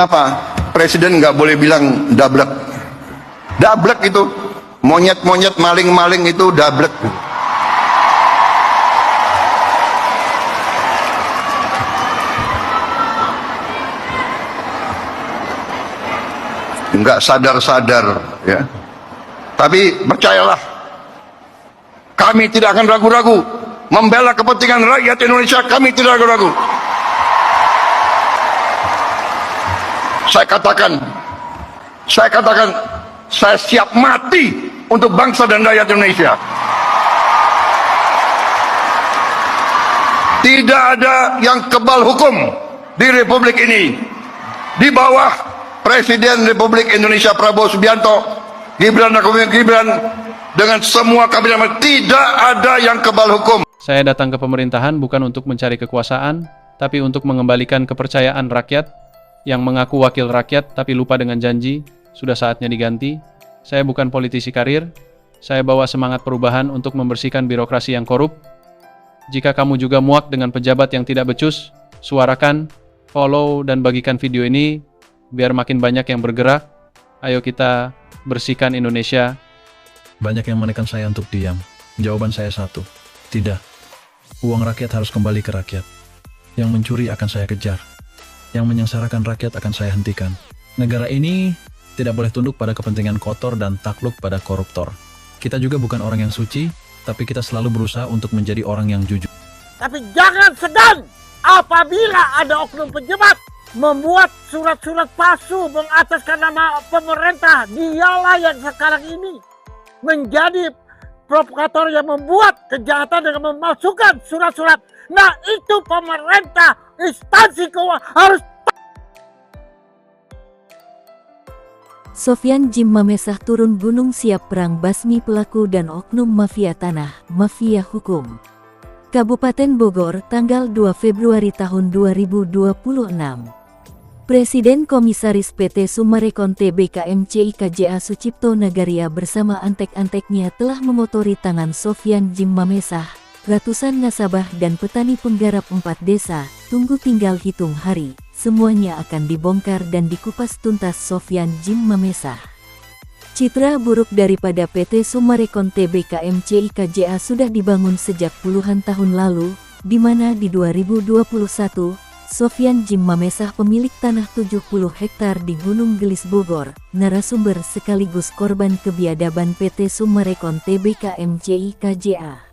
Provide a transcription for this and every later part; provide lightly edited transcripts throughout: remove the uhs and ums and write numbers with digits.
Kenapa? Presiden nggak boleh bilang dablek. Dablek itu, monyet-monyet, maling-maling itu dablek. Nggak sadar-sadar, ya. Tapi percayalah, kami tidak akan ragu-ragu membela kepentingan rakyat Indonesia. Kami tidak ragu-ragu. Saya katakan, saya siap mati untuk bangsa dan rakyat Indonesia. Tidak ada yang kebal hukum di Republik ini. Di bawah Presiden Republik Indonesia Prabowo Subianto, Gibran Rakabuming Gibran, dengan semua kabinet, tidak ada yang kebal hukum. Saya datang ke pemerintahan bukan untuk mencari kekuasaan, tapi untuk mengembalikan kepercayaan rakyat. Yang mengaku wakil rakyat tapi lupa dengan janji, sudah saatnya diganti. Saya bukan politisi karir, saya bawa semangat perubahan untuk membersihkan birokrasi yang korup. Jika kamu juga muak dengan pejabat yang tidak becus, suarakan, follow, dan bagikan video ini, biar makin banyak yang bergerak. Ayo kita bersihkan Indonesia. Banyak yang menekan saya untuk diam. Jawaban saya satu, tidak. Uang rakyat harus kembali ke rakyat. Yang mencuri akan saya kejar. Yang menyengsarakan rakyat akan saya hentikan. Negara ini tidak boleh tunduk pada kepentingan kotor dan takluk pada koruptor. Kita juga bukan orang yang suci, tapi kita selalu berusaha untuk menjadi orang yang jujur. Tapi jangan segan apabila ada oknum pejabat membuat surat-surat palsu mengataskan nama pemerintah. Dialah yang sekarang ini menjadi provokator yang membuat kejahatan dengan memasukkan surat-surat. Nah, itu pemerintah, instansi keuangan harus. Sofyan Jim Mamesah turun gunung siap perang basmi pelaku dan oknum mafia tanah, mafia hukum. Kabupaten Bogor, tanggal 2 Februari tahun 2026. Presiden Komisaris PT Summarecon Tbk MCI-KJA Sucipto Nagaria bersama antek-anteknya telah memotori tangan Sofyan Jim Mamesah. Ratusan nasabah dan petani penggarap 4 desa, tunggu tinggal hitung hari, semuanya akan dibongkar dan dikupas tuntas Sofyan Jim Mamesah. Citra buruk daripada PT Summarecon Tbk MCI-KJA sudah dibangun sejak puluhan tahun lalu, di mana di 2021, Sofyan Jim Mamesah pemilik tanah 70 hektar di Gunung Gelis Bogor, narasumber sekaligus korban kebiadaban PT Summarecon Tbk MCI-KJA.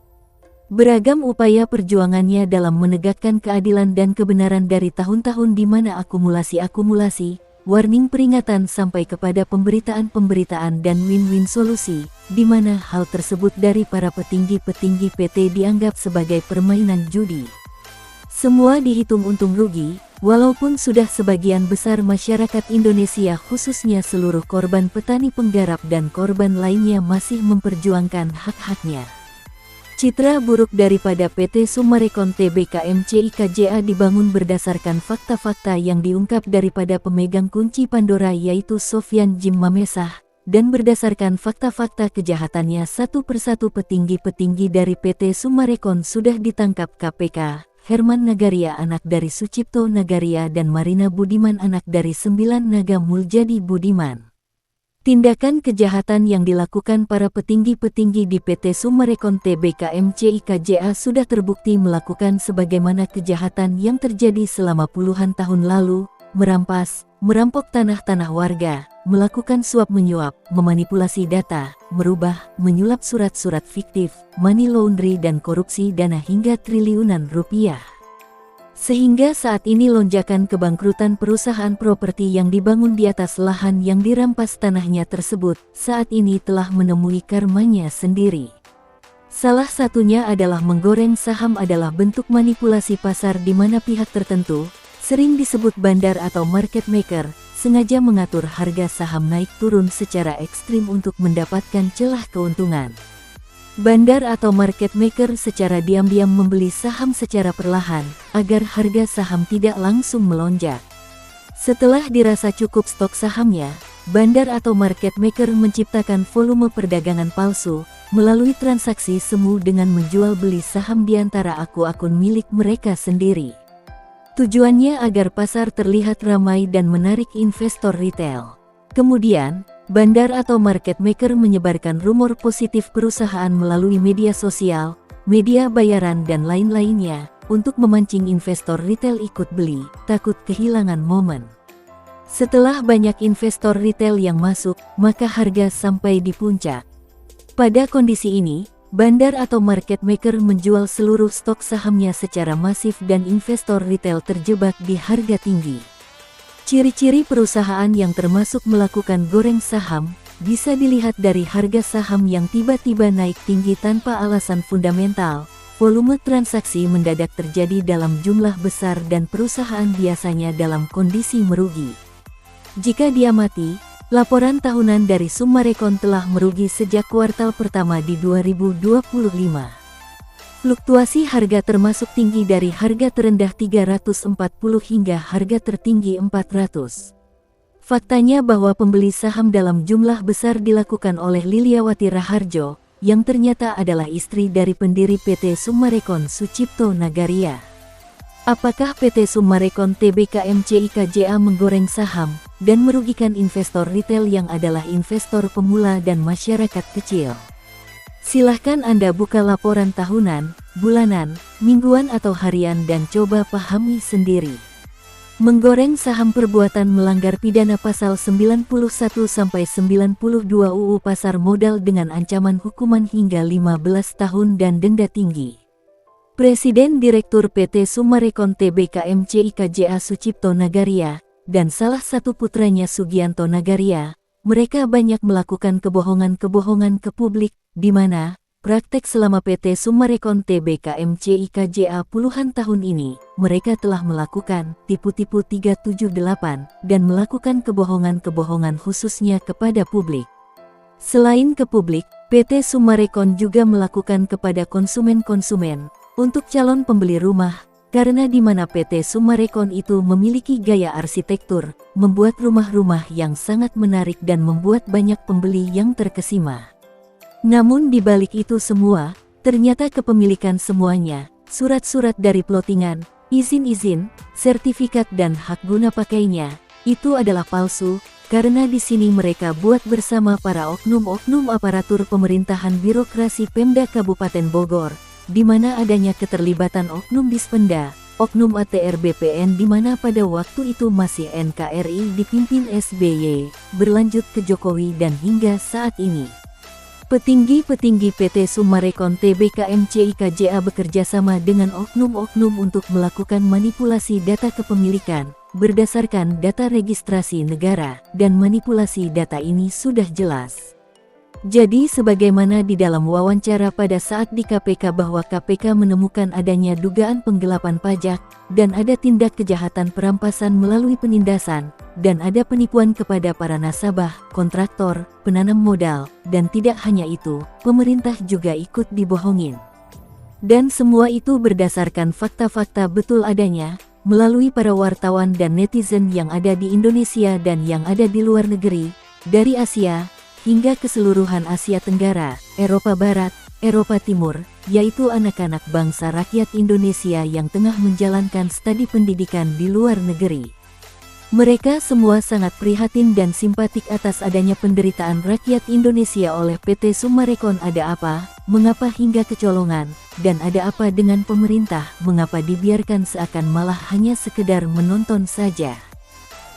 Beragam upaya perjuangannya dalam menegakkan keadilan dan kebenaran dari tahun-tahun di mana akumulasi, warning peringatan sampai kepada pemberitaan-pemberitaan dan win-win solusi, di mana hal tersebut dari para petinggi-petinggi PT dianggap sebagai permainan judi. Semua dihitung untung rugi, walaupun sudah sebagian besar masyarakat Indonesia khususnya seluruh korban petani penggarap dan korban lainnya masih memperjuangkan hak-haknya. Citra buruk daripada PT Summarecon Tbk MCI-KJA dibangun berdasarkan fakta-fakta yang diungkap daripada pemegang kunci Pandora yaitu Sofyan Jim Mamesah, dan berdasarkan fakta-fakta kejahatannya satu persatu petinggi-petinggi dari PT Summarecon sudah ditangkap KPK. Herman Nagaria anak dari Sucipto Nagaria dan Marina Budiman anak dari 9 Naga Muljadi Budiman. Tindakan kejahatan yang dilakukan para petinggi-petinggi di PT Summarecon Tbk MCI-KJA sudah terbukti melakukan sebagaimana kejahatan yang terjadi selama puluhan tahun lalu, merampas, merampok tanah-tanah warga, melakukan suap menyuap, memanipulasi data, merubah, menyulap surat-surat fiktif, money laundry dan korupsi dana hingga triliunan rupiah. Sehingga saat ini lonjakan kebangkrutan perusahaan properti yang dibangun di atas lahan yang dirampas tanahnya tersebut, saat ini telah menemui karmanya sendiri. Salah satunya adalah menggoreng saham adalah bentuk manipulasi pasar di mana pihak tertentu, sering disebut bandar atau market maker, sengaja mengatur harga saham naik turun secara ekstrim untuk mendapatkan celah keuntungan. Bandar atau market maker secara diam-diam membeli saham secara perlahan, agar harga saham tidak langsung melonjak. Setelah dirasa cukup stok sahamnya, bandar atau market maker menciptakan volume perdagangan palsu, melalui transaksi semu dengan menjual beli saham di antara akun milik mereka sendiri. Tujuannya agar pasar terlihat ramai dan menarik investor retail. Kemudian, bandar atau market maker menyebarkan rumor positif perusahaan melalui media sosial, media bayaran dan lain-lainnya, untuk memancing investor retail ikut beli, takut kehilangan momen. Setelah banyak investor retail yang masuk, maka harga sampai di puncak. Pada kondisi ini, bandar atau market maker menjual seluruh stok sahamnya secara masif dan investor retail terjebak di harga tinggi. Ciri-ciri perusahaan yang termasuk melakukan goreng saham, bisa dilihat dari harga saham yang tiba-tiba naik tinggi tanpa alasan fundamental, volume transaksi mendadak terjadi dalam jumlah besar dan perusahaan biasanya dalam kondisi merugi. Jika diamati, laporan tahunan dari Summarecon telah merugi sejak kuartal pertama di 2025. Fluktuasi harga termasuk tinggi dari harga terendah 340 hingga harga tertinggi 400. Faktanya bahwa pembeli saham dalam jumlah besar dilakukan oleh Liliawati Raharjo, yang ternyata adalah istri dari pendiri PT Summarecon Sucipto Nagaria. Apakah PT Summarecon Tbk MCI-KJA menggoreng saham dan merugikan investor retail yang adalah investor pemula dan masyarakat kecil? Silahkan Anda buka laporan tahunan, bulanan, mingguan atau harian dan coba pahami sendiri. Menggoreng saham perbuatan melanggar pidana pasal 91-92 UU Pasar Modal dengan ancaman hukuman hingga 15 tahun dan denda tinggi. Presiden Direktur PT Summarecon Tbk MCI-KJA Sucipto Nagaria, dan salah satu putranya Sugianto Nagaria, mereka banyak melakukan kebohongan-kebohongan ke publik, di mana praktek selama PT Summarecon Tbk MCI-KJA puluhan tahun ini, mereka telah melakukan tipu-tipu 378 dan melakukan kebohongan-kebohongan khususnya kepada publik. Selain ke publik, PT Summarecon juga melakukan kepada konsumen-konsumen, untuk calon pembeli rumah, karena di mana PT Summarecon itu memiliki gaya arsitektur, membuat rumah-rumah yang sangat menarik dan membuat banyak pembeli yang terkesima. Namun di balik itu semua, ternyata kepemilikan semuanya, surat-surat dari plottingan, izin-izin, sertifikat dan hak guna pakainya, itu adalah palsu, karena di sini mereka buat bersama para oknum-oknum aparatur pemerintahan birokrasi Pemda Kabupaten Bogor, di mana adanya keterlibatan oknum Dispenda, oknum ATR BPN di mana pada waktu itu masih NKRI dipimpin SBY, berlanjut ke Jokowi dan hingga saat ini. Petinggi-petinggi PT Summarecon Tbk MCI-KJA bekerja sama dengan oknum-oknum untuk melakukan manipulasi data kepemilikan, berdasarkan data registrasi negara, dan manipulasi data ini sudah jelas. Jadi sebagaimana di dalam wawancara pada saat di KPK bahwa KPK menemukan adanya dugaan penggelapan pajak, dan ada tindak kejahatan perampasan melalui penindasan, dan ada penipuan kepada para nasabah, kontraktor, penanam modal, dan tidak hanya itu, pemerintah juga ikut dibohongin. Dan semua itu berdasarkan fakta-fakta betul adanya, melalui para wartawan dan netizen yang ada di Indonesia dan yang ada di luar negeri, dari Asia, hingga keseluruhan Asia Tenggara, Eropa Barat, Eropa Timur, yaitu anak-anak bangsa rakyat Indonesia yang tengah menjalankan studi pendidikan di luar negeri. Mereka semua sangat prihatin dan simpatik atas adanya penderitaan rakyat Indonesia oleh PT Summarecon. Ada apa, mengapa hingga kecolongan, dan ada apa dengan pemerintah, mengapa dibiarkan seakan malah hanya sekedar menonton saja.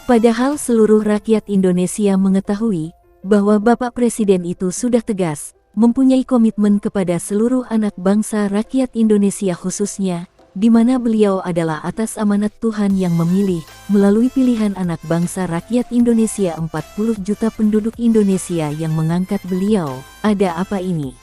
Padahal seluruh rakyat Indonesia mengetahui, bahwa Bapak Presiden itu sudah tegas, mempunyai komitmen kepada seluruh anak bangsa rakyat Indonesia khususnya, di mana beliau adalah atas amanat Tuhan yang memilih, melalui pilihan anak bangsa rakyat Indonesia 40 juta penduduk Indonesia yang mengangkat beliau. Ada apa ini?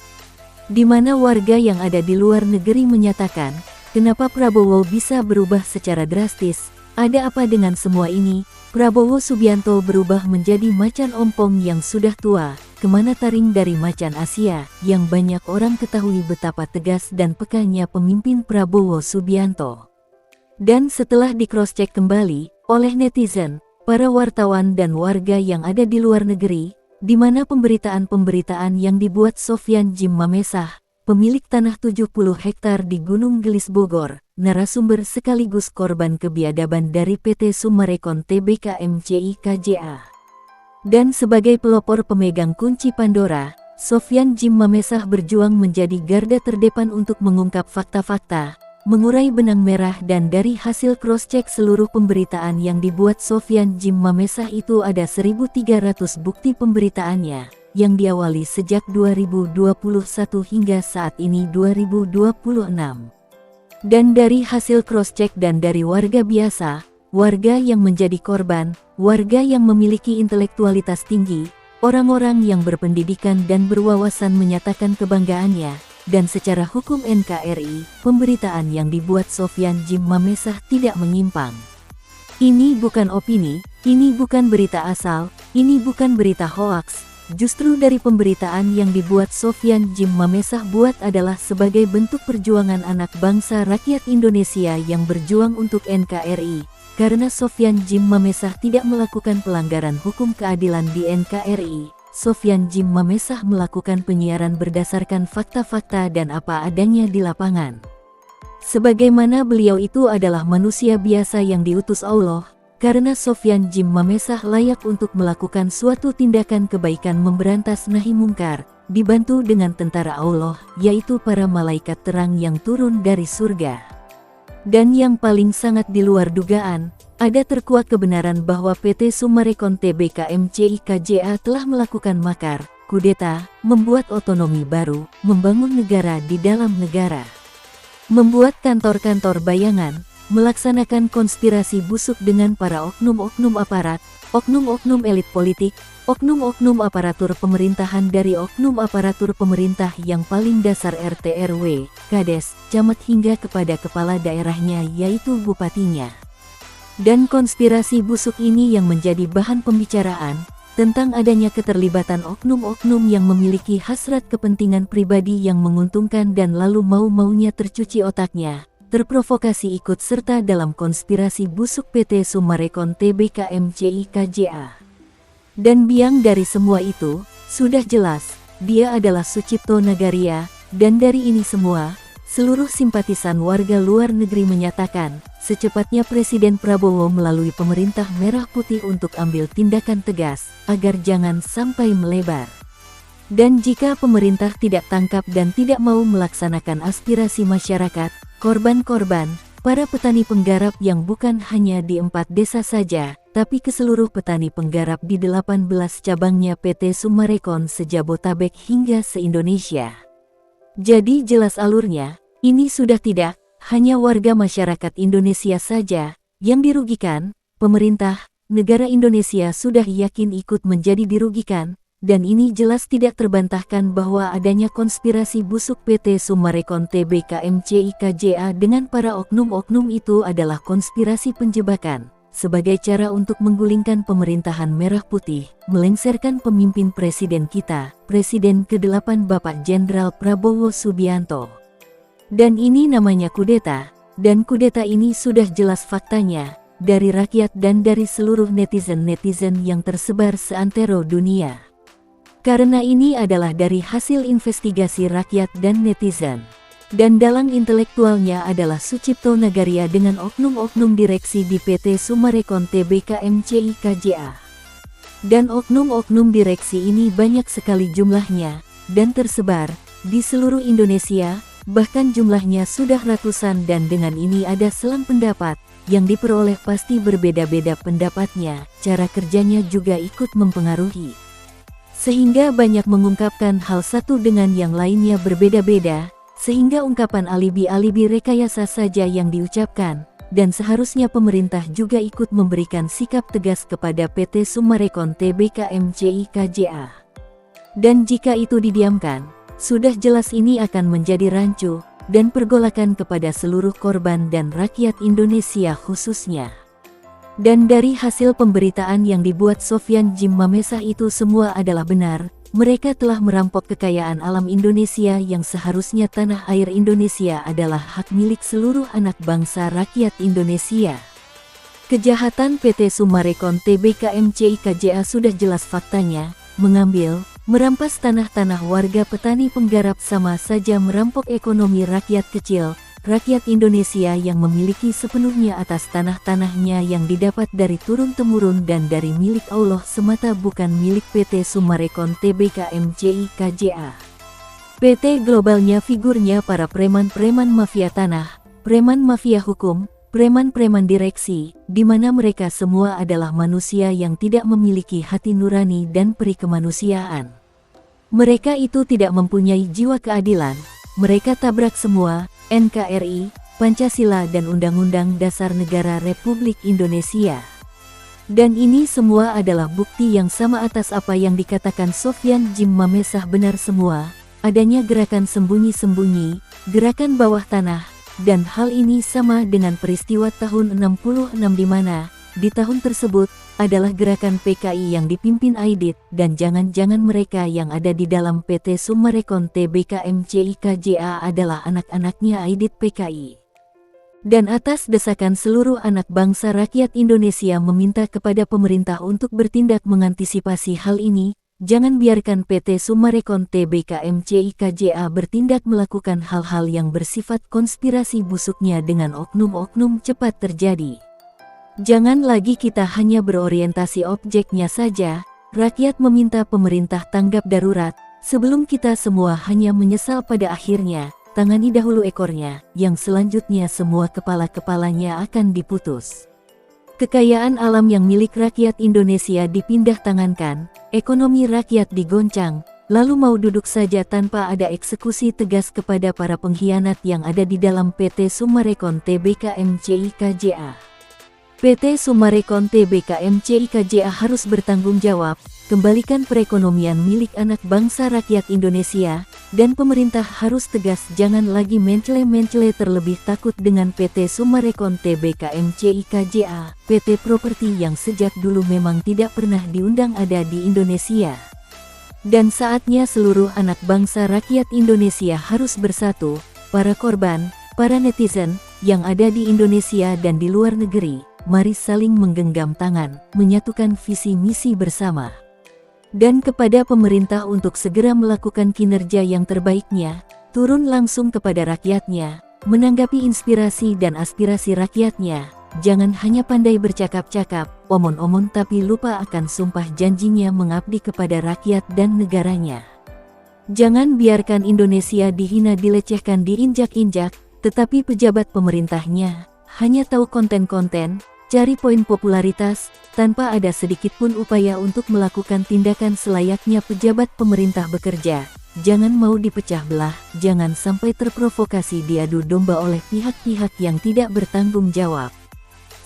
Di mana warga yang ada di luar negeri menyatakan, kenapa Prabowo bisa berubah secara drastis? Ada apa dengan semua ini? Prabowo Subianto berubah menjadi macan ompong yang sudah tua, kemana taring dari macan Asia, yang banyak orang ketahui betapa tegas dan pekanya pemimpin Prabowo Subianto. Dan setelah di-cross-check kembali, oleh netizen, para wartawan dan warga yang ada di luar negeri, di mana pemberitaan-pemberitaan yang dibuat Sofyan Jim Mamesah, pemilik tanah 70 hektar di Gunung Gelis Bogor, narasumber sekaligus korban kebiadaban dari PT Summarecon Tbk MCI KJA. Dan sebagai pelopor pemegang kunci Pandora, Sofyan Jim Mamesah berjuang menjadi garda terdepan untuk mengungkap fakta-fakta, mengurai benang merah, dan dari hasil cross-check seluruh pemberitaan yang dibuat Sofyan Jim Mamesah itu ada 1.300 bukti pemberitaannya, yang diawali sejak 2021 hingga saat ini 2026. Dan dari hasil cross-check dan dari warga biasa, warga yang menjadi korban, warga yang memiliki intelektualitas tinggi, orang-orang yang berpendidikan dan berwawasan menyatakan kebanggaannya, dan secara hukum NKRI, pemberitaan yang dibuat Sofyan Jim Mamesah tidak menyimpang. Ini bukan opini, ini bukan berita asal, ini bukan berita hoaks. Justru dari pemberitaan yang dibuat Sofyan Jim Mamesah buat adalah sebagai bentuk perjuangan anak bangsa rakyat Indonesia yang berjuang untuk NKRI. Karena Sofyan Jim Mamesah tidak melakukan pelanggaran hukum keadilan di NKRI, Sofyan Jim Mamesah melakukan penyiaran berdasarkan fakta-fakta dan apa adanya di lapangan. Sebagaimana beliau itu adalah manusia biasa yang diutus Allah, karena Sofyan Jim Mamesah layak untuk melakukan suatu tindakan kebaikan memberantas nahi mungkar, dibantu dengan tentara Allah, yaitu para malaikat terang yang turun dari surga. Dan yang paling sangat di luar dugaan, ada terkuak kebenaran bahwa PT Summarecon Tbk MCI KJA telah melakukan makar, kudeta, membuat otonomi baru, membangun negara di dalam negara, membuat kantor-kantor bayangan, melaksanakan konspirasi busuk dengan para oknum-oknum aparat, oknum-oknum elit politik, oknum-oknum aparatur pemerintahan dari oknum aparatur pemerintah yang paling dasar RT RW, Kades, camat hingga kepada kepala daerahnya yaitu bupatinya. Dan konspirasi busuk ini yang menjadi bahan pembicaraan, tentang adanya keterlibatan oknum-oknum yang memiliki hasrat kepentingan pribadi yang menguntungkan dan lalu mau-maunya tercuci otaknya, terprovokasi ikut serta dalam konspirasi busuk PT Summarecon Tbk MCI KJA. Dan biang dari semua itu, sudah jelas, dia adalah Sucipto Nagaria, dan dari ini semua, seluruh simpatisan warga luar negeri menyatakan, secepatnya Presiden Prabowo melalui pemerintah merah putih untuk ambil tindakan tegas, agar jangan sampai melebar. Dan jika pemerintah tidak tangkap dan tidak mau melaksanakan aspirasi masyarakat, korban-korban, para petani penggarap yang bukan hanya di 4 desa saja, tapi ke seluruh petani penggarap di 18 cabangnya PT Summarecon se-Jabotabek hingga se-Indonesia. Jadi jelas alurnya, ini sudah tidak hanya warga masyarakat Indonesia saja yang dirugikan, pemerintah, negara Indonesia sudah yakin ikut menjadi dirugikan, dan ini jelas tidak terbantahkan bahwa adanya konspirasi busuk PT Summarecon Tbk MCI KJA dengan para oknum-oknum itu adalah konspirasi penjebakan, sebagai cara untuk menggulingkan pemerintahan merah putih, melengsarkan pemimpin presiden kita, Presiden ke-8 Bapak Jenderal Prabowo Subianto. Dan ini namanya kudeta, dan kudeta ini sudah jelas faktanya, dari rakyat dan dari seluruh netizen-netizen yang tersebar seantero dunia. Karena ini adalah dari hasil investigasi rakyat dan netizen. Dan dalang intelektualnya adalah Sucipto Nagaria dengan oknum-oknum direksi di PT Summarecon Tbk MCI KJA. Dan oknum-oknum direksi ini banyak sekali jumlahnya, dan tersebar di seluruh Indonesia, bahkan jumlahnya sudah ratusan, dan dengan ini ada selang pendapat, yang diperoleh pasti berbeda-beda pendapatnya, cara kerjanya juga ikut mempengaruhi. Sehingga banyak mengungkapkan hal satu dengan yang lainnya berbeda-beda, sehingga ungkapan alibi-alibi rekayasa saja yang diucapkan, dan seharusnya pemerintah juga ikut memberikan sikap tegas kepada PT Summarecon Tbk MCI KJA. Dan jika itu didiamkan, sudah jelas ini akan menjadi rancu, dan pergolakan kepada seluruh korban dan rakyat Indonesia khususnya. Dan dari hasil pemberitaan yang dibuat Sofyan Jim Mamesah itu semua adalah benar. Mereka telah merampok kekayaan alam Indonesia yang seharusnya tanah air Indonesia adalah hak milik seluruh anak bangsa rakyat Indonesia. Kejahatan PT Summarecon Tbk MCI KJA sudah jelas faktanya, mengambil, Merampas tanah-tanah warga petani penggarap sama saja merampok ekonomi rakyat kecil, rakyat Indonesia yang memiliki sepenuhnya atas tanah-tanahnya yang didapat dari turun-temurun dan dari milik Allah semata, bukan milik PT Summarecon Tbk MCI KJA. PT globalnya figurnya para preman-preman mafia tanah, preman mafia hukum, preman-preman direksi, di mana mereka semua adalah manusia yang tidak memiliki hati nurani dan peri kemanusiaan. Mereka itu tidak mempunyai jiwa keadilan, mereka tabrak semua, NKRI, Pancasila dan Undang-Undang Dasar Negara Republik Indonesia. Dan ini semua adalah bukti yang sama atas apa yang dikatakan Sofyan Jim Mamesah benar semua, adanya gerakan sembunyi-sembunyi, gerakan bawah tanah, dan hal ini sama dengan peristiwa tahun 66 di mana, di tahun tersebut, adalah gerakan PKI yang dipimpin Aidit, dan jangan-jangan mereka yang ada di dalam PT Summarecon Tbk MCI KJA adalah anak-anaknya Aidit PKI. Dan atas desakan seluruh anak bangsa rakyat Indonesia meminta kepada pemerintah untuk bertindak mengantisipasi hal ini, jangan biarkan PT Summarecon Tbk MCI KJA bertindak melakukan hal-hal yang bersifat konspirasi busuknya dengan oknum-oknum cepat terjadi. Jangan lagi kita hanya berorientasi objeknya saja, rakyat meminta pemerintah tanggap darurat, sebelum kita semua hanya menyesal pada akhirnya, tangani dahulu ekornya, yang selanjutnya semua kepala-kepalanya akan diputus. Kekayaan alam yang milik rakyat Indonesia dipindah tangankan, ekonomi rakyat digoncang, lalu mau duduk saja tanpa ada eksekusi tegas kepada para pengkhianat yang ada di dalam PT Summarecon Tbk MCI KJA. PT Summarecon Tbk MCI KJA harus bertanggung jawab, kembalikan perekonomian milik anak bangsa rakyat Indonesia, dan pemerintah harus tegas jangan lagi mencele-mencele terlebih takut dengan PT Summarecon Tbk MCI KJA, PT properti yang sejak dulu memang tidak pernah diundang ada di Indonesia. Dan saatnya seluruh anak bangsa rakyat Indonesia harus bersatu, para korban, para netizen, yang ada di Indonesia dan di luar negeri. Mari saling menggenggam tangan, menyatukan visi misi bersama. Dan kepada pemerintah untuk segera melakukan kinerja yang terbaiknya, turun langsung kepada rakyatnya, menanggapi inspirasi dan aspirasi rakyatnya, jangan hanya pandai bercakap-cakap, omon-omon tapi lupa akan sumpah janjinya mengabdi kepada rakyat dan negaranya. Jangan biarkan Indonesia dihina, dilecehkan, diinjak-injak, tetapi pejabat pemerintahnya hanya tahu konten-konten, cari poin popularitas, tanpa ada sedikit pun upaya untuk melakukan tindakan selayaknya pejabat pemerintah bekerja. Jangan mau dipecah belah, jangan sampai terprovokasi diadu domba oleh pihak-pihak yang tidak bertanggung jawab.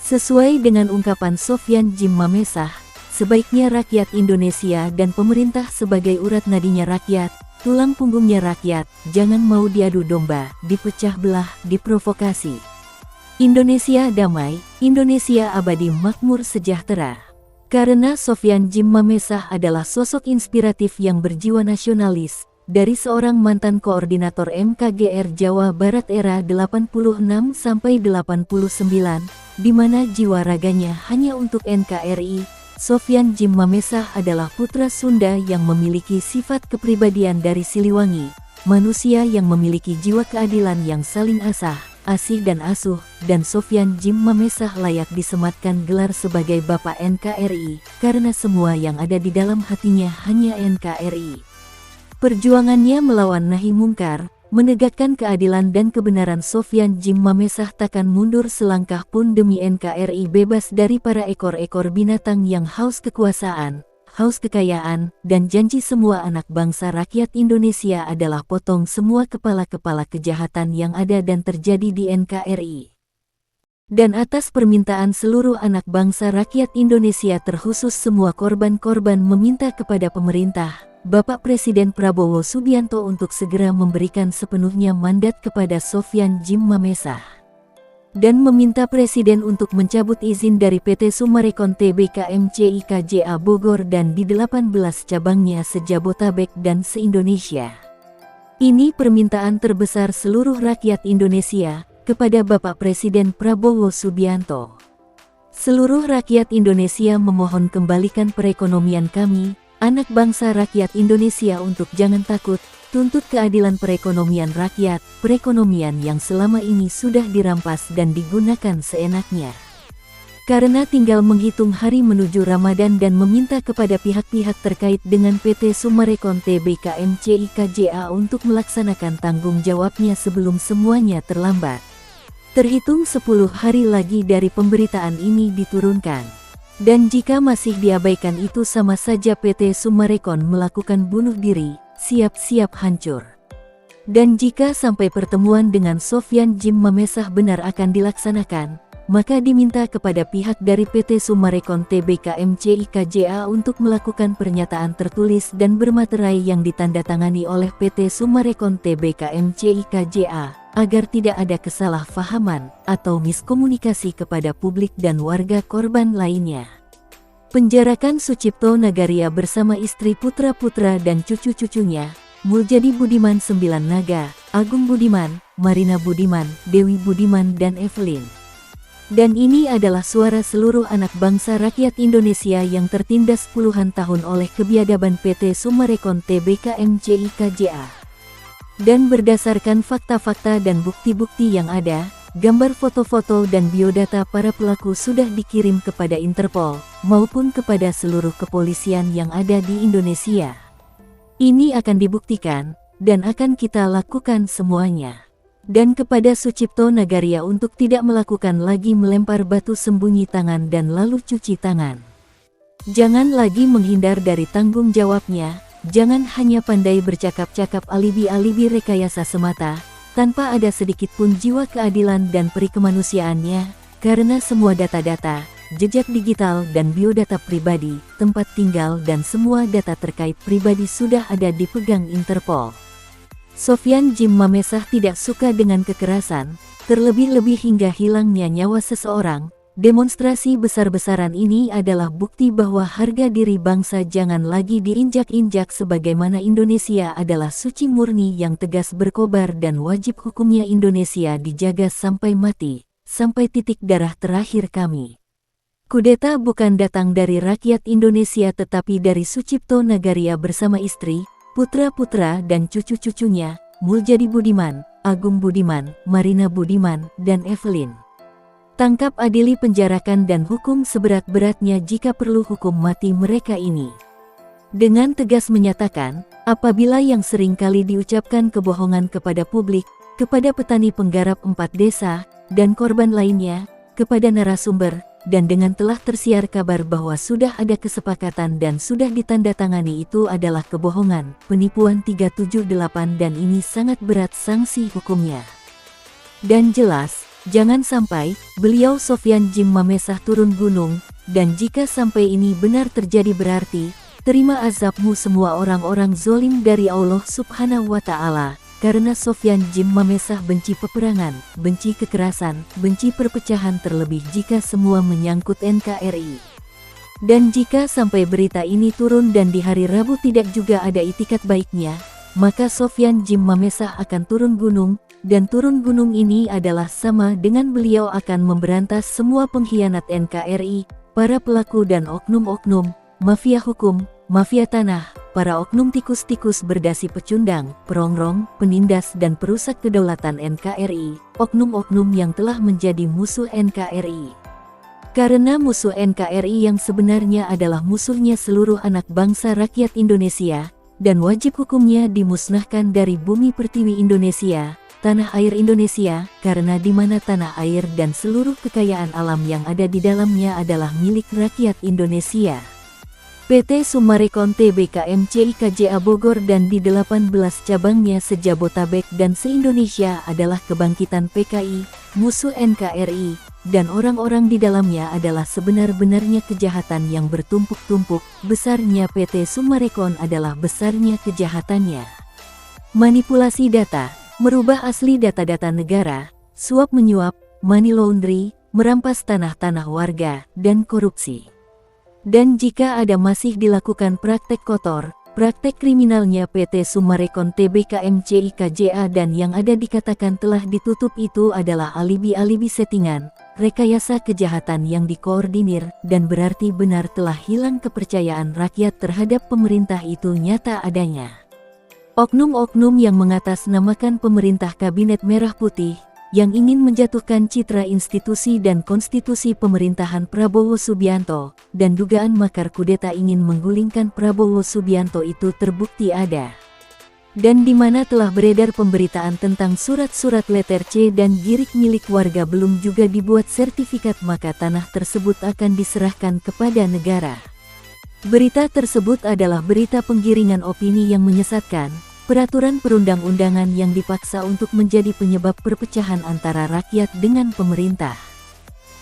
Sesuai dengan ungkapan Sofyan Jim Mamesah, sebaiknya rakyat Indonesia dan pemerintah sebagai urat nadinya rakyat, tulang punggungnya rakyat, jangan mau diadu domba, dipecah belah, diprovokasi. Indonesia damai, Indonesia abadi makmur sejahtera. Karena Sofyan Jim Mamesah adalah sosok inspiratif yang berjiwa nasionalis, dari seorang mantan koordinator MKGR Jawa Barat era 86-89, di mana jiwa raganya hanya untuk NKRI, Sofyan Jim Mamesah adalah putra Sunda yang memiliki sifat kepribadian dari Siliwangi, manusia yang memiliki jiwa keadilan yang saling asih dan asuh, dan Sofyan Jim Mamesah layak disematkan gelar sebagai Bapak NKRI, karena semua yang ada di dalam hatinya hanya NKRI. Perjuangannya melawan nahi mungkar, menegakkan keadilan dan kebenaran Sofyan Jim Mamesah takkan mundur selangkah pun demi NKRI bebas dari para ekor-ekor binatang yang haus kekuasaan, haus kekayaan, dan janji semua anak bangsa rakyat Indonesia adalah potong semua kepala-kepala kejahatan yang ada dan terjadi di NKRI. Dan atas permintaan seluruh anak bangsa rakyat Indonesia terkhusus semua korban-korban meminta kepada pemerintah, Bapak Presiden Prabowo Subianto untuk segera memberikan sepenuhnya mandat kepada Sofyan Jim Mamesah. Dan meminta Presiden untuk mencabut izin dari PT Summarecon Tbk MCI KJA Bogor dan di 18 cabangnya se-Jabotabek dan se-Indonesia. Ini permintaan terbesar seluruh rakyat Indonesia kepada Bapak Presiden Prabowo Subianto. Seluruh rakyat Indonesia memohon kembalikan perekonomian kami, anak bangsa rakyat Indonesia untuk jangan takut, tuntut keadilan perekonomian rakyat, perekonomian yang selama ini sudah dirampas dan digunakan seenaknya. Karena tinggal menghitung hari menuju Ramadan dan meminta kepada pihak-pihak terkait dengan PT Summarecon Tbk MCI KJA untuk melaksanakan tanggung jawabnya sebelum semuanya terlambat. Terhitung 10 hari lagi dari pemberitaan ini diturunkan. Dan jika masih diabaikan itu sama saja PT Summarecon melakukan bunuh diri, siap-siap hancur. Dan jika sampai pertemuan dengan Sofyan Jim Mamesah benar akan dilaksanakan, maka diminta kepada pihak dari PT Summarecon Tbk MCI KJA untuk melakukan pernyataan tertulis dan bermaterai yang ditandatangani oleh PT Summarecon Tbk MCI KJA, agar tidak ada kesalahpahaman atau miskomunikasi kepada publik dan warga korban lainnya. Penjarakan Sucipto Nagaria bersama istri putra-putra dan cucu-cucunya, Muljadi Budiman 9 Naga, Agung Budiman, Marina Budiman, Dewi Budiman dan Evelyn. Dan ini adalah suara seluruh anak bangsa rakyat Indonesia yang tertindas puluhan tahun oleh kebiadaban PT Summarecon Tbk MCI KJA. Dan berdasarkan fakta-fakta dan bukti-bukti yang ada, gambar foto-foto dan biodata para pelaku sudah dikirim kepada Interpol, maupun kepada seluruh kepolisian yang ada di Indonesia. Ini akan dibuktikan, dan akan kita lakukan semuanya. Dan kepada Sucipto Nagaria untuk tidak melakukan lagi melempar batu sembunyi tangan dan lalu cuci tangan. Jangan lagi menghindar dari tanggung jawabnya, jangan hanya pandai bercakap-cakap alibi-alibi rekayasa semata, tanpa ada sedikit pun jiwa keadilan dan perikemanusiaannya, karena semua data-data, jejak digital dan biodata pribadi, tempat tinggal dan semua data terkait pribadi sudah ada dipegang Interpol. Sofyan Jim Mamesah tidak suka dengan kekerasan, terlebih-lebih hingga hilangnya nyawa seseorang. Demonstrasi besar-besaran ini adalah bukti bahwa harga diri bangsa jangan lagi diinjak-injak sebagaimana Indonesia adalah suci murni yang tegas berkobar dan wajib hukumnya Indonesia dijaga sampai mati, sampai titik darah terakhir kami. Kudeta bukan datang dari rakyat Indonesia tetapi dari Sucipto Nagaria bersama istri, putra-putra dan cucu-cucunya, Muljadi Budiman, Agung Budiman, Marina Budiman, dan Evelyn. Tangkap, adili, penjarakan dan hukum seberat-beratnya jika perlu hukum mati mereka ini. Dengan tegas menyatakan, apabila yang sering kali diucapkan kebohongan kepada publik, kepada petani penggarap 4 desa, dan korban lainnya, kepada narasumber, dan dengan telah tersiar kabar bahwa sudah ada kesepakatan dan sudah ditandatangani itu adalah kebohongan, penipuan 378 dan ini sangat berat sanksi hukumnya. Dan jelas, jangan sampai beliau Sofyan Jim Mamesah turun gunung, dan jika sampai ini benar terjadi berarti, terima azabmu semua orang-orang zolim dari Allah Subhanahu wa Ta'ala. Karena Sofyan Jim Mamesah benci peperangan, benci kekerasan, benci perpecahan terlebih jika semua menyangkut NKRI. Dan jika sampai berita ini turun dan di hari Rabu tidak juga ada itikat baiknya, maka Sofyan Jim Mamesah akan turun gunung, dan turun gunung ini adalah sama dengan beliau akan memberantas semua pengkhianat NKRI, para pelaku dan oknum-oknum, mafia hukum, mafia tanah, para oknum tikus-tikus berdasi pecundang, perongrong, penindas dan perusak kedaulatan NKRI, oknum-oknum yang telah menjadi musuh NKRI. Karena musuh NKRI yang sebenarnya adalah musuhnya seluruh anak bangsa rakyat Indonesia, dan wajib hukumnya dimusnahkan dari bumi pertiwi Indonesia, tanah air Indonesia, karena di mana tanah air dan seluruh kekayaan alam yang ada di dalamnya adalah milik rakyat Indonesia. PT Summarecon Tbk MCI KJA Bogor dan di 18 cabangnya se-Jabotabek dan se-Indonesia adalah kebangkitan PKI, musuh NKRI, dan orang-orang di dalamnya adalah sebenar-benarnya kejahatan yang bertumpuk-tumpuk, besarnya PT Summarecon adalah besarnya kejahatannya. Manipulasi data, merubah asli data-data negara, suap menyuap, money laundry, merampas tanah-tanah warga, dan korupsi. Dan jika ada masih dilakukan praktek kotor, praktek kriminalnya PT Summarecon Tbk MCI KJA dan yang ada dikatakan telah ditutup itu adalah alibi-alibi settingan, rekayasa kejahatan yang dikoordinir, dan berarti benar telah hilang kepercayaan rakyat terhadap pemerintah itu nyata adanya. Oknum-oknum yang mengatasnamakan pemerintah Kabinet Merah Putih, yang ingin menjatuhkan citra institusi dan konstitusi pemerintahan Prabowo Subianto, dan dugaan makar kudeta ingin menggulingkan Prabowo Subianto itu terbukti ada. Dan di mana telah beredar pemberitaan tentang surat-surat letter C dan girik milik warga belum juga dibuat sertifikat maka tanah tersebut akan diserahkan kepada negara. Berita tersebut adalah berita penggiringan opini yang menyesatkan, peraturan perundang-undangan yang dipaksa untuk menjadi penyebab perpecahan antara rakyat dengan pemerintah.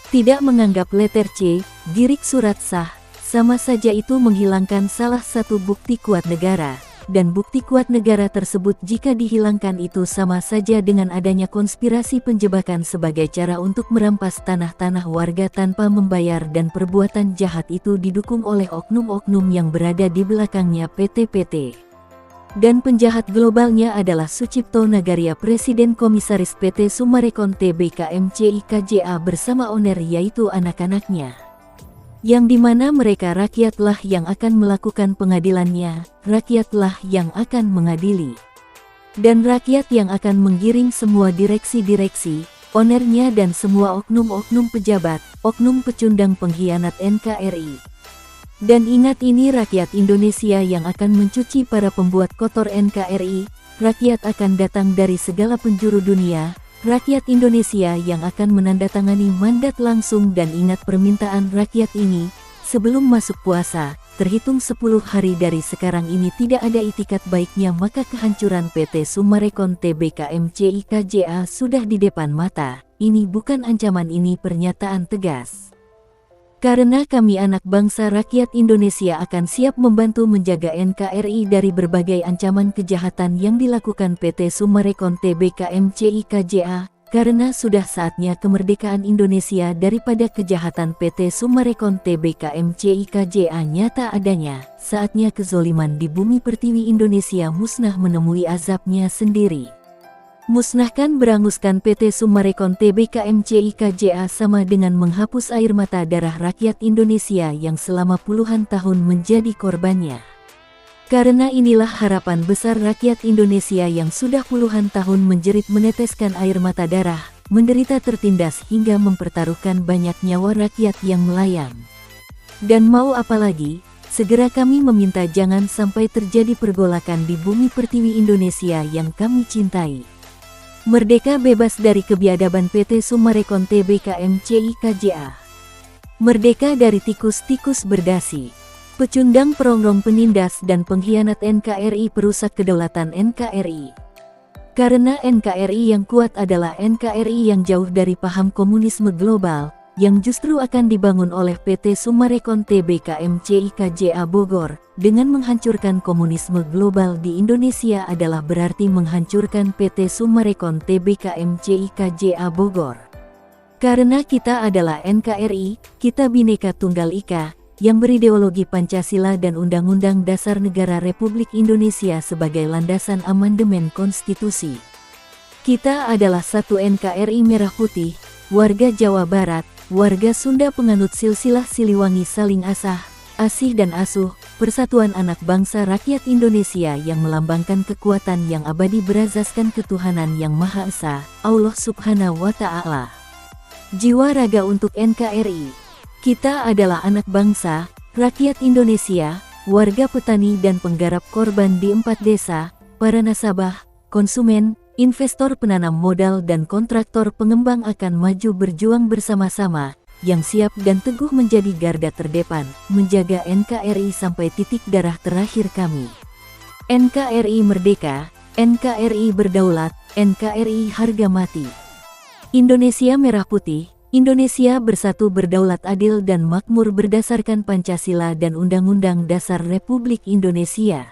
Tidak menganggap letter C, girik surat sah, sama saja itu menghilangkan salah satu bukti kuat negara, dan bukti kuat negara tersebut jika dihilangkan itu sama saja dengan adanya konspirasi penjebakan sebagai cara untuk merampas tanah-tanah warga tanpa membayar dan perbuatan jahat itu didukung oleh oknum-oknum yang berada di belakangnya PT-PT. Dan penjahat globalnya adalah Sucipto Nagaria Presiden Komisaris PT Summarecon Tbk MCI KJA bersama owner yaitu anak-anaknya. Yang dimana mereka rakyatlah yang akan melakukan pengadilannya, rakyatlah yang akan mengadili. Dan rakyat yang akan menggiring semua direksi-direksi, ownernya dan semua oknum-oknum pejabat, oknum pecundang pengkhianat NKRI. Dan ingat ini rakyat Indonesia yang akan mencuci para pembuat kotor NKRI, rakyat akan datang dari segala penjuru dunia, rakyat Indonesia yang akan menandatangani mandat langsung dan ingat permintaan rakyat ini, sebelum masuk puasa, terhitung 10 hari dari sekarang ini tidak ada itikat baiknya maka kehancuran PT Summarecon Tbk MCI KJA sudah di depan mata, ini bukan ancaman ini pernyataan tegas. Karena kami anak bangsa rakyat Indonesia akan siap membantu menjaga NKRI dari berbagai ancaman kejahatan yang dilakukan PT Summarecon Tbk MCI KJA, karena sudah saatnya kemerdekaan Indonesia daripada kejahatan PT Summarecon Tbk MCI KJA nyata adanya, saatnya kezoliman di bumi pertiwi Indonesia musnah menemui azabnya sendiri. Musnahkan beranguskan PT Summarecon Tbk MCI KJA sama dengan menghapus air mata darah rakyat Indonesia yang selama puluhan tahun menjadi korbannya. Karena inilah harapan besar rakyat Indonesia yang sudah puluhan tahun menjerit meneteskan air mata darah, menderita tertindas hingga mempertaruhkan banyak nyawa rakyat yang melayang. Dan mau apa lagi? Segera kami meminta jangan sampai terjadi pergolakan di bumi pertiwi Indonesia yang kami cintai. Merdeka bebas dari kebiadaban PT Summarecon Tbk MCI KJA. Merdeka dari tikus-tikus berdasi, pecundang perongrong penindas dan pengkhianat NKRI perusak kedaulatan NKRI. Karena NKRI yang kuat adalah NKRI yang jauh dari paham komunisme global, yang justru akan dibangun oleh PT Summarecon Tbk MCI KJA Bogor. Dengan menghancurkan komunisme global di Indonesia adalah berarti menghancurkan PT Summarecon Tbk MCI KJA Bogor. Karena kita adalah NKRI, kita Bhinneka Tunggal Ika, yang berideologi Pancasila dan Undang-Undang Dasar Negara Republik Indonesia sebagai landasan amandemen konstitusi. Kita adalah satu NKRI Merah Putih, warga Jawa Barat, warga Sunda penganut silsilah Siliwangi saling asah, asih dan asuh, persatuan anak bangsa rakyat Indonesia yang melambangkan kekuatan yang abadi berazaskan ketuhanan yang Maha Esa, Allah Subhanahu wa Ta'ala. Jiwa raga untuk NKRI. Kita adalah anak bangsa, rakyat Indonesia, warga petani dan penggarap korban di 4 desa, para nasabah, konsumen, investor penanam modal dan kontraktor pengembang akan maju berjuang bersama-sama, yang siap dan teguh menjadi garda terdepan, menjaga NKRI sampai titik darah terakhir kami. NKRI merdeka, NKRI berdaulat, NKRI harga mati. Indonesia Merah Putih, Indonesia bersatu berdaulat adil dan makmur berdasarkan Pancasila dan Undang-Undang Dasar Republik Indonesia.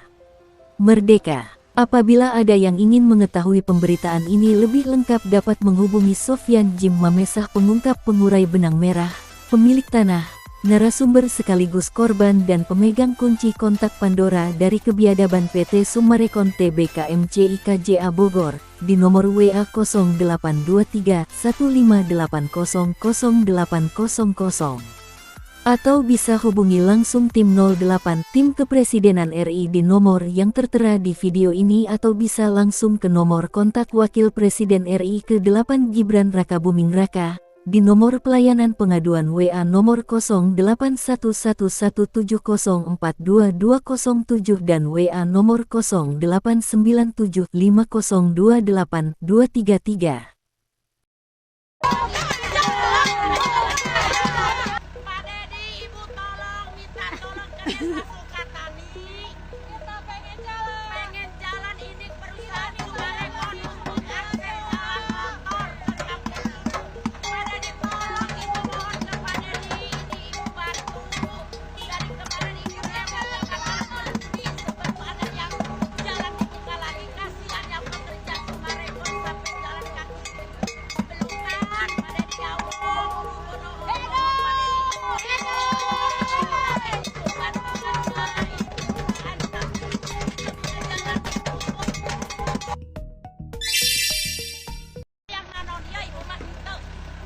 Merdeka. Apabila ada yang ingin mengetahui pemberitaan ini lebih lengkap dapat menghubungi Sofyan Jim Mamesah pengungkap pengurai benang merah, pemilik tanah, narasumber sekaligus korban dan pemegang kunci kontak Pandora dari kebiadaban PT Summarecon Tbk MCIKJA Bogor di nomor WA 0823 15800 0800 atau bisa hubungi langsung tim 08 tim Kepresidenan RI di nomor yang tertera di video ini atau bisa langsung ke nomor kontak Wakil Presiden RI ke-8 Gibran Rakabuming Raka di nomor pelayanan pengaduan WA nomor 081170422207 dan WA nomor 0897502823. Pak Dedi, Ibu tolong minta tolong ke Desa Sukatani. Kita pengen jalan ini perusahaan Summarecon untuk akses jalan motor. Pak Dedi tolong, Ibu mohon ke Pak Dedi, ini Ibu bantu. Dari kemarin Ibu lewat di sebab ada yang jalan dibuka lagi, kasihan yang pekerja Summarecon sampai jalan kaki. Belum kan, Pak Dedi ya Allah.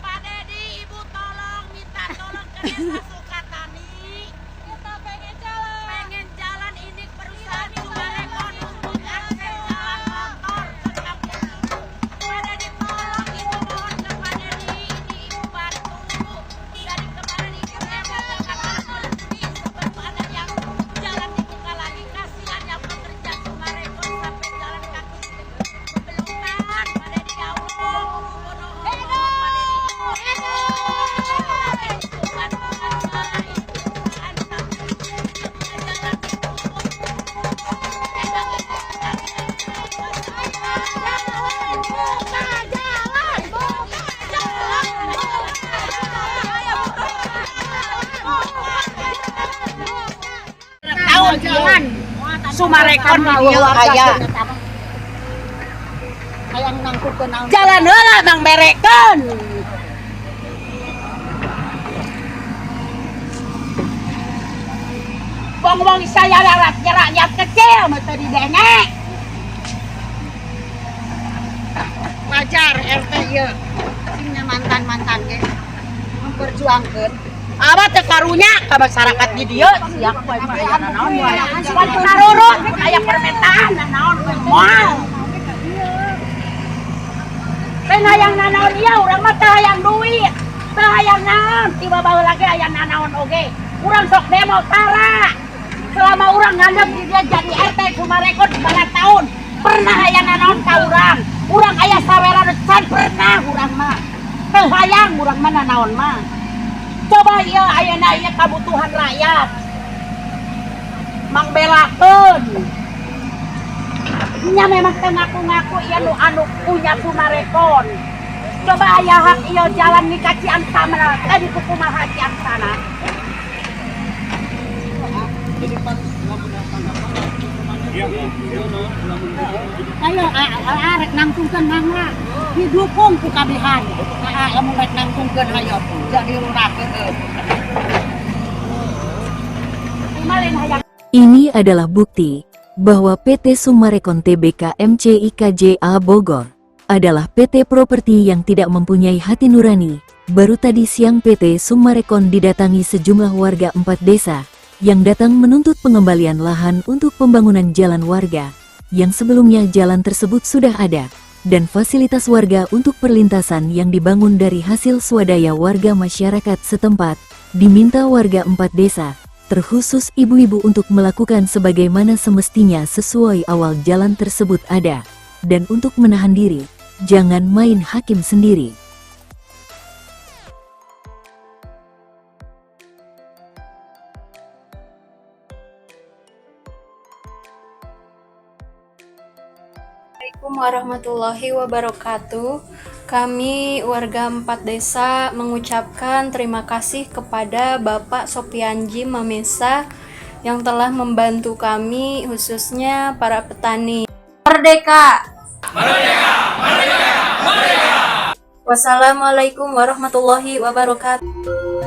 Pak Dedi, Ibu tolong minta tolong ke Desa Sukatani. Kita pengen jalan ini perusahaan Summarecon untuk akses jalan motor ke kampung. Pak Dedi tolong, Ibu mohon ke Pak Dedi, ini Ibu bantu. Dari kemarin Ibu lewat di sebab ada yang jalan dibuka lagi, kasihan yang pekerja Summarecon sampai jalan kaki. Belum kan, Pak Dedi ya Allah. Tahun jalan Summarecon dia kaya. Jalan heula Bang berekeun. Bong-bong saya rakyat kecil mesti didengek. Wajar RT ieu. Simnya mantan-mantan ge memperjuangkeun. Abah teu karunya ka masyarakat di dieu sia poe mah aya naon wae. Pan penarurung aya permintaan naon moal. Teu hayang nanaon ieu urang mah teu hayang duit. Teu hayang naon tiba baheula lagi aya nanaon oge. Urang sok demo tara. Selama urang nganggep dia jadi RT Summarecon 9 tahun pernah aya nanaon ka urang. Urang aya saweran can pernah urang mah. Teu hayang urang mah nanaon mah. Coba ieu ayeuna ieu kabutuhan rakyat. Mangbelakeun. Nya memang teu ngaku-ngaku ieu anu punya Summarecon. Coba aya hak ieu jalan di ka Ciansana, tadi kumaha Ciansana. Ayo arek nangtungkeun mangga didukung ku kabihan. Lamun rek nangtungkeun hayo jadi lurahkeun. Malin hayang. Ini adalah bukti bahwa PT Summarecon Tbk MCIKJA Bogor adalah PT properti yang tidak mempunyai hati nurani. Baru tadi siang PT Summarecon didatangi sejumlah warga 4 desa yang datang menuntut pengembalian lahan untuk pembangunan jalan warga, yang sebelumnya jalan tersebut sudah ada, dan fasilitas warga untuk perlintasan yang dibangun dari hasil swadaya warga masyarakat setempat, diminta warga 4 desa, terkhusus ibu-ibu untuk melakukan sebagaimana semestinya sesuai awal jalan tersebut ada, dan untuk menahan diri, jangan main hakim sendiri. Assalamualaikum warahmatullahi wabarakatuh. Kami warga 4 desa mengucapkan terima kasih kepada Bapak Sopianji Mamesa yang telah membantu kami, khususnya para petani. Merdeka! Merdeka! Merdeka! Merdeka! Wassalamualaikum warahmatullahi wabarakatuh.